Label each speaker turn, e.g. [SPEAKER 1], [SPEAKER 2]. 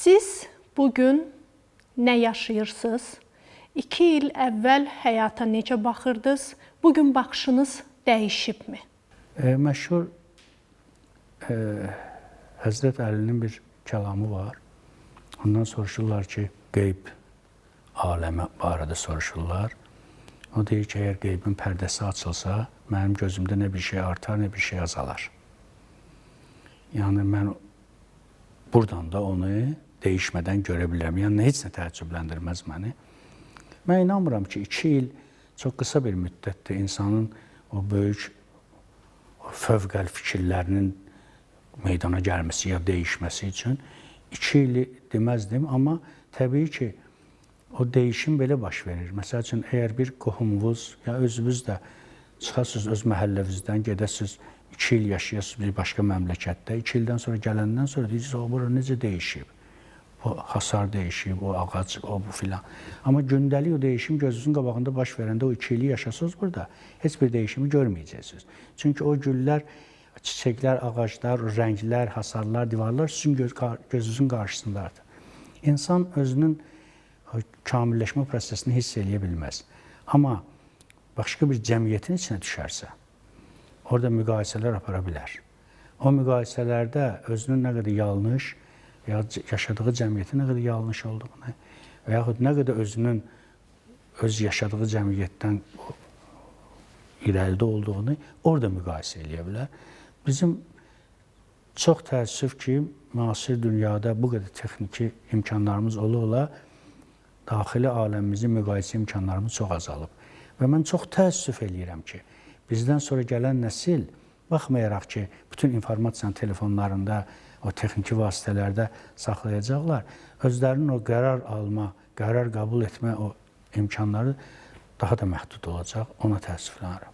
[SPEAKER 1] Siz bugün nə yaşayırsınız? 2 il əvvəl həyata necə baxırdınız? Bugün baxışınız dəyişibmi?
[SPEAKER 2] Məşhur Həzrət Əlinin bir kəlamı var. Ondan soruşurlar ki, qeyb aləmi barədə soruşurlar. O deyir ki, əgər qeybin pərdəsi açılsa, mənim gözümdə nə bir şey artar, nə bir şey azalar. Yəni, mən buradan da onu dəyişmədən görə bilərəm. Yəni, heç nə təəccübləndirməz məni. Mən inanmıram ki, 2 il çox qısa bir müddətdir insanın o böyük fövqəl fikirlərinin meydana gəlməsi ya dəyişməsi üçün 2 ili deməzdim, amma təbii ki, o dəyişim belə baş verir. Məsəl üçün, əgər bir qohumunuz ya özünüz də çıxasınız öz məhəllənizdən, gedəsiniz, 2 il yaşayasınız bir başqa məmləkətdə, 2 ildən sonra gələndən sonra deyirsiniz, o, bura necə dəyişib? O hasar dəyişib, o ağac, o bu filan. Amma gündəlik o dəyişim gözünüzün qabağında baş verəndə o 2 ili yaşasınız burada, heç bir dəyişimi görməyəcəksiniz. Çünki o güllər, çiçəklər, ağaclar, rənglər, hasarlar, divarlar sizin gözünüzün qarşısındadır. İnsan özünün kamilləşmə prosesini hiss eləyə bilməz. Amma başqa bir cəmiyyətin içinə düşərsə, orada müqayisələr apara bilər. O müqayisələrdə özünün nə qədər yanlış, ya yaşadığı cəmiyyətin nə qədər yanlış olduğunu və yaxud nə qədər özünün öz yaşadığı cəmiyyətdən irəlidə olduğunu orada müqayisə eləyə bilər. Bizim çox təəssüf ki, müasir dünyada bu qədər texniki imkanlarımız ola-ola daxili aləmimizin müqayisə imkanlarımız çox azalıb. Və mən çox təəssüf eləyirəm ki, bizdən sonra gələn nəsil, baxmayaraq ki, bütün informasiyanı telefonlarında, o texniki vasitələrdə saxlayacaqlar, özlərinin o qərar alma, qərar qəbul etmə o imkanları daha da məhdud olacaq, ona təəssüflənirəm.